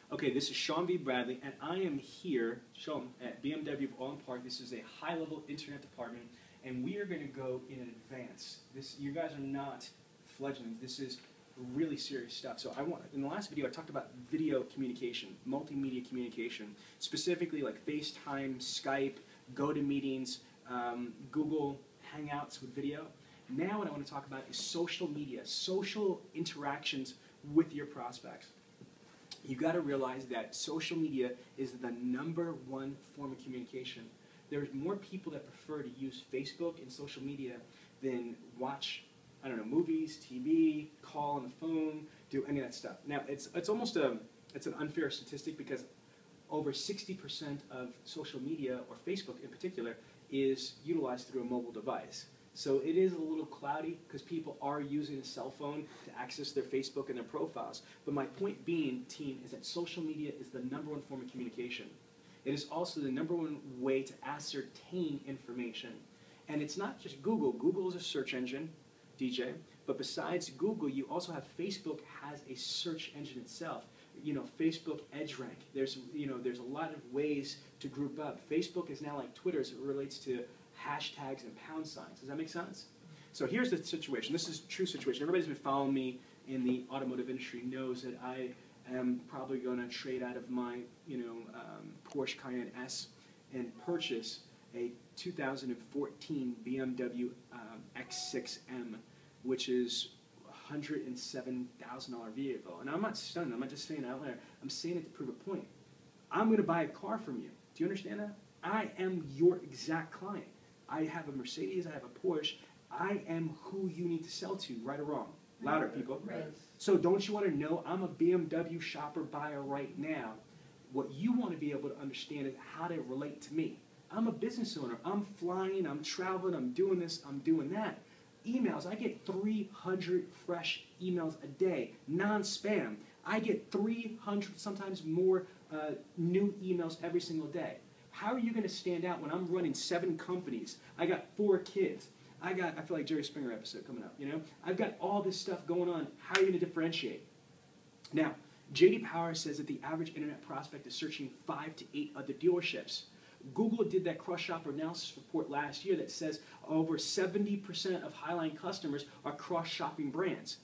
Okay, this is Sean V. Bradley, and I am here, Sean, at BMW of Orland Park. This is a high-level internet department, and we are going to go in advance. You guys are not fledglings. This is really serious stuff. So in the last video, I talked about video communication, multimedia communication, specifically like FaceTime, Skype, GoToMeetings, Google Hangouts with video. Now what I want to talk about is social media, social interactions with your prospects. You got to realize that social media is the #1 form of communication. There's more people that prefer to use Facebook and social media than watch, I don't know, movies, TV, call on the phone, do any of that stuff. Now, it's almost an unfair statistic because over 60% of social media, or Facebook in particular, is utilized through a mobile device. So it is a little cloudy because people are using a cell phone to access their Facebook and their profiles. But my point being, team, is that social media is the #1 form of communication. It is also the #1 way to ascertain information. And it's not just Google. Google is a search engine, DJ. But besides Google, you also have Facebook has a search engine itself. You know, Facebook EdgeRank. There's a lot of ways to group up. Facebook is now like Twitter as it relates to hashtags and pound signs. Does that make sense? So here's the situation. This is a true situation. Everybody's been following me in the automotive industry knows that I am probably going to trade out of my, Porsche Cayenne S and purchase a 2014 BMW X6M, which is a $107,000 vehicle. And I'm not stunned. I'm not just saying it out there. I'm saying it to prove a point. I'm going to buy a car from you. Do you understand that? I am your exact client. I have a Mercedes, I have a Porsche. I am who you need to sell to, right or wrong. Louder, people. Right. So don't you want to know I'm a BMW shopper buyer right now? What you want to be able to understand is how to relate to me. I'm a business owner. I'm flying, I'm traveling, I'm doing this, I'm doing that. Emails, I get 300 fresh emails a day, non-spam. I get 300, sometimes more new emails every single day. How are you going to stand out when I'm running 7 companies? I got 4 kids. I feel like Jerry Springer episode coming up, I've got all this stuff going on. How are you going to differentiate? Now, J.D. Power says that the average internet prospect is searching 5 to 8 other dealerships. Google did that cross-shopper analysis report last year that says over 70% of Highline customers are cross-shopping brands.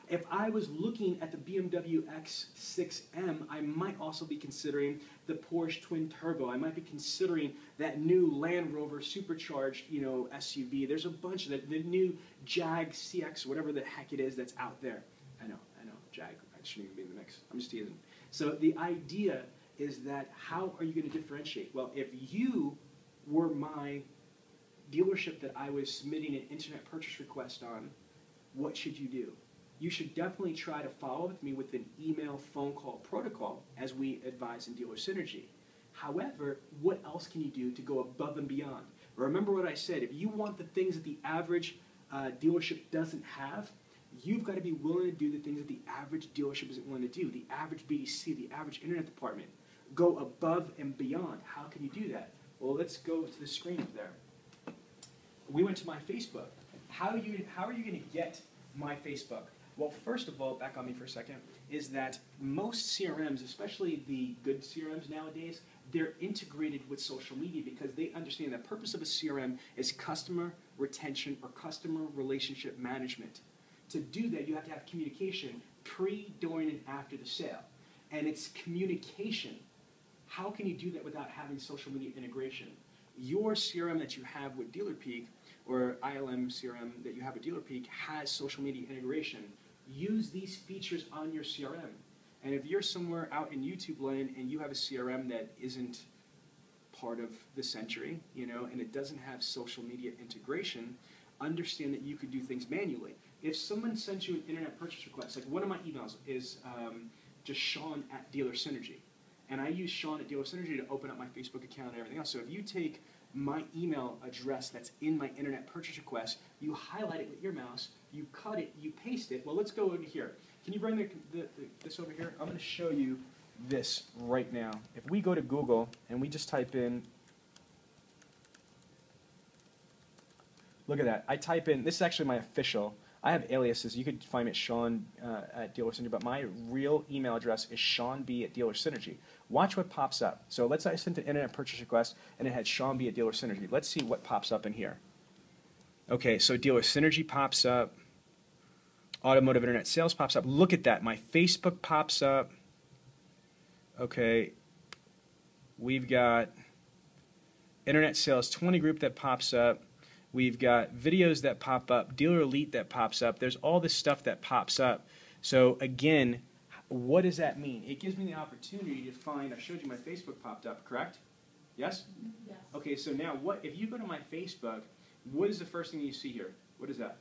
If I was looking at the BMW X6M, I might also be considering the Porsche Twin Turbo. I might be considering that new Land Rover supercharged, SUV. There's a bunch of the new Jag CX, whatever the heck it is that's out there. I know, Jag. I shouldn't even be in the mix. I'm just teasing. So the idea is that how are you going to differentiate? Well, if you were my dealership that I was submitting an internet purchase request on, what should you do? You should definitely try to follow with me with an email, phone call protocol, as we advise in Dealer Synergy. However, what else can you do to go above and beyond? Remember what I said. If you want the things that the average dealership doesn't have, you've got to be willing to do the things that the average dealership isn't willing to do. The average BDC, the average internet department. Go above and beyond. How can you do that? Well, let's go to the screen up there. We went to my Facebook. How are you going to get my Facebook? Well, first of all, back on me for a second, is that most CRMs, especially the good CRMs nowadays, they're integrated with social media because they understand the purpose of a CRM is customer retention or customer relationship management. To do that, you have to have communication pre, during, and after the sale. And it's communication. How can you do that without having social media integration? Your CRM that you have with DealerPeak or ILM CRM that you have with DealerPeak has social media integration. Use these features on your CRM. And if you're somewhere out in YouTube land and you have a CRM that isn't part of the century, and it doesn't have social media integration, understand that you could do things manually. If someone sends you an internet purchase request, like one of my emails is just Sean at Dealer Synergy. And I use Sean at Dealer Synergy to open up my Facebook account and everything else. So if you take my email address that's in my internet purchase request, you highlight it with your mouse, you cut it, you paste it. Well, let's go over here. Can you bring this over here? I'm going to show you this right now. If we go to Google and we just type in, look at that. I type in, this is actually my official I have aliases. You could find me at Sean at Dealer Synergy, but my real email address is seanb at Dealer Synergy. Watch what pops up. So let's say I sent an internet purchase request, and it had seanb at Dealer Synergy. Let's see what pops up in here. Okay, so Dealer Synergy pops up. Automotive Internet Sales pops up. Look at that. My Facebook pops up. Okay. We've got Internet Sales 20 group that pops up. We've got videos that pop up, Dealer Elite that pops up. There's all this stuff that pops up. So again, what does that mean? It gives me the opportunity to find, I showed you my Facebook popped up, correct? Yes? Yes. Okay, so now what, if you go to my Facebook, what is the first thing you see here? What is that?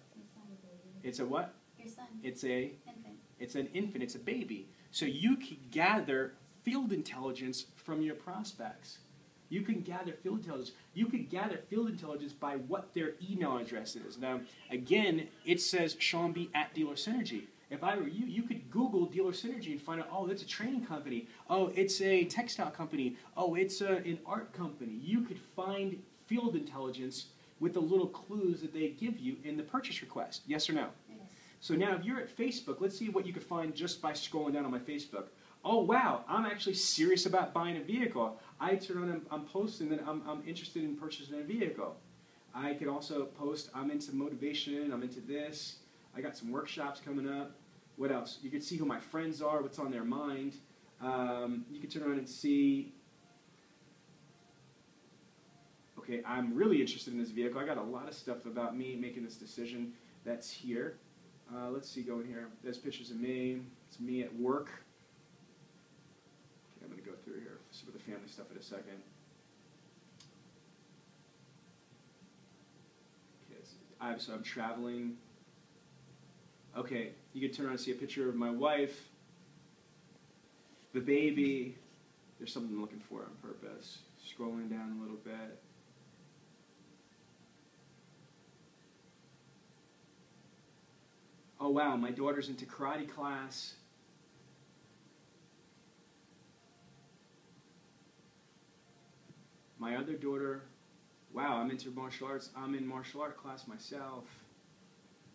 It's a what? Your son. It's a Infant. It's an infant, it's a baby. So you can gather field intelligence from your prospects. You can gather field intelligence. You could gather field intelligence by what their email address is. Now, again, it says seanb at Dealer Synergy. If I were you, you could Google Dealer Synergy and find out, oh, it's a training company. Oh, it's a textile company. Oh, it's an art company. You could find field intelligence with the little clues that they give you in the purchase request. Yes or no? Yes. So now if you're at Facebook, let's see what you could find just by scrolling down on my Facebook. Oh, wow, I'm actually serious about buying a vehicle. I turn on, I'm posting that I'm interested in purchasing a vehicle. I could also post, I'm into motivation, I'm into this. I got some workshops coming up. What else? You can see who my friends are, what's on their mind. You can turn around and see, okay, I'm really interested in this vehicle. I got a lot of stuff about me making this decision that's here. Let's see, go in here. There's pictures of me. It's me at work. Okay, I'm going to go through here. See with the family stuff in a second. Okay, so I'm traveling. Okay, you can turn around and see a picture of my wife, the baby. There's something I'm looking for on purpose. Scrolling down a little bit. Oh wow, my daughter's into karate class. My other daughter, wow, I'm into martial arts. I'm in martial art class myself.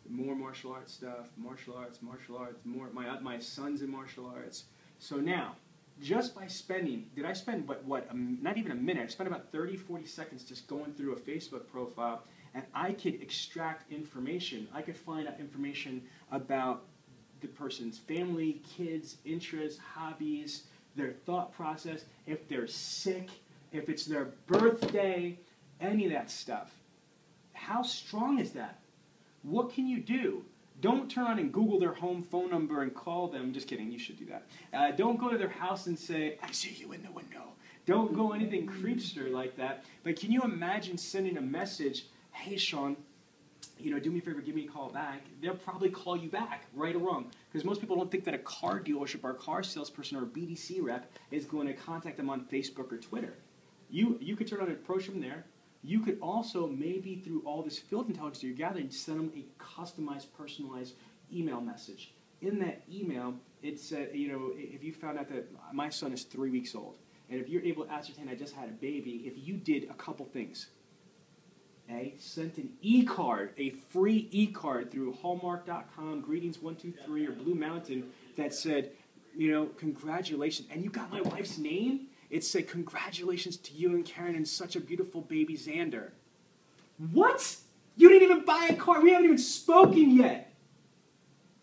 More martial arts stuff, martial arts, more. My son's in martial arts. So now, just by spending, did I spend not even a minute, I spent about 30, 40 seconds just going through a Facebook profile, and I could extract information. I could find out information about the person's family, kids, interests, hobbies, their thought process, if they're sick, if it's their birthday, any of that stuff. How strong is that? What can you do? Don't turn on and Google their home phone number and call them. Just kidding, you should do that. Don't go to their house and say, I see you in the window. Don't go anything creepster like that. But can you imagine sending a message, hey, Sean, do me a favor, give me a call back. They'll probably call you back, right or wrong. Because most people don't think that a car dealership or a car salesperson or a BDC rep is going to contact them on Facebook or Twitter. You could turn on and approach them there. You could also, maybe through all this field intelligence you're gathering, send them a customized, personalized email message. In that email, it said, if you found out that my son is 3 weeks old, and if you're able to ascertain I just had a baby, if you did a couple things, sent an e-card, a free e-card through Hallmark.com, Greetings123, or Blue Mountain that said, congratulations, and you got my wife's name? It said, congratulations to you and Karen and such a beautiful baby, Xander. What? You didn't even buy a car. We haven't even spoken yet.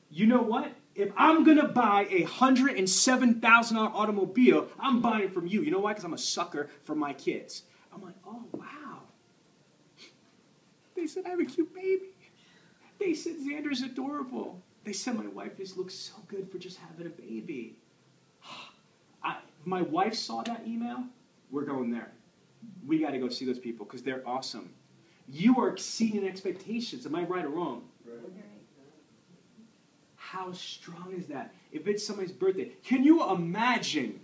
You know what? If I'm going to buy a $107,000 automobile, I'm buying it from you. You know why? Because I'm a sucker for my kids. I'm like, oh, wow. They said, I have a cute baby. They said, Xander's adorable. They said, my wife just looks so good for just having a baby. My wife saw that email, we're going there. We got to go see those people because they're awesome. You are exceeding expectations. Am I right or wrong? Right. How strong is that? If it's somebody's birthday, can you imagine?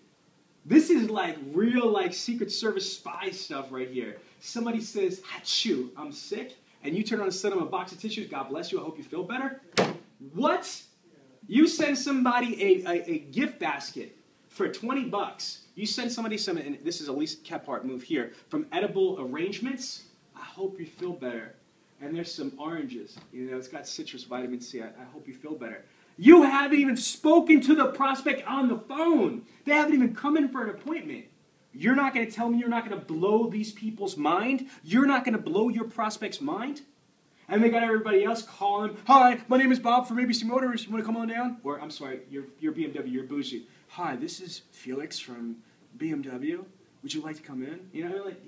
This is like real Secret Service spy stuff right here. Somebody says, achoo, I'm sick, and you turn on and send them a box of tissues. God bless you. I hope you feel better. What? You send somebody a gift basket for $20, you send somebody some, and this is a least Kephart move here, from Edible Arrangements. I hope you feel better. and there's some oranges. You know, it's got citrus vitamin C. I hope you feel better. You haven't even spoken to the prospect on the phone. They haven't even come in for an appointment. You're not going to tell me you're not going to blow these people's mind? You're not going to blow your prospect's mind? And they got everybody else calling, hi, my name is Bob from ABC Motors. You want to come on down? Or, I'm sorry, you're BMW, you're bougie. Hi, this is Felix from BMW. Would you like to come in? You know, like,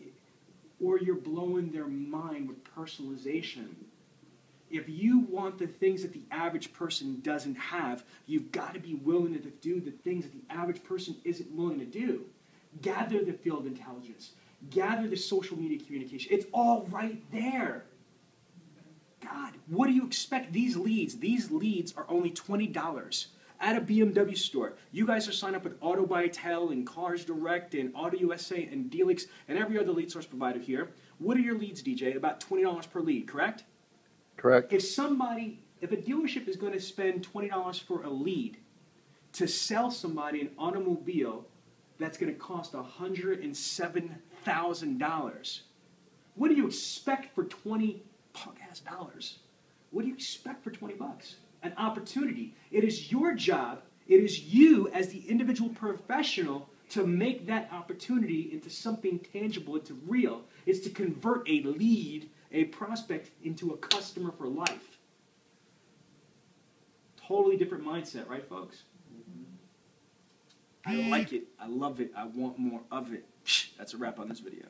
or you're blowing their mind with personalization. If you want the things that the average person doesn't have, you've got to be willing to do the things that the average person isn't willing to do. Gather the field intelligence. Gather the social media communication. It's all right there. God, what do you expect? These leads are only $20 at a BMW store. You guys are signed up with Auto by Tel and Cars Direct and Auto USA and Dealix and every other lead source provider here. What are your leads, DJ? About $20 per lead, correct? Correct. If a dealership is going to spend $20 for a lead to sell somebody an automobile that's going to cost $107,000, what do you expect for $20 dollars? What do you expect for 20 bucks? An opportunity. It is your job, it is you as the individual professional to make that opportunity into something tangible, into real. It's to convert a lead, a prospect, into a customer for life. Totally different mindset, right, folks? I like it. I love it. I want more of it. That's a wrap on this video.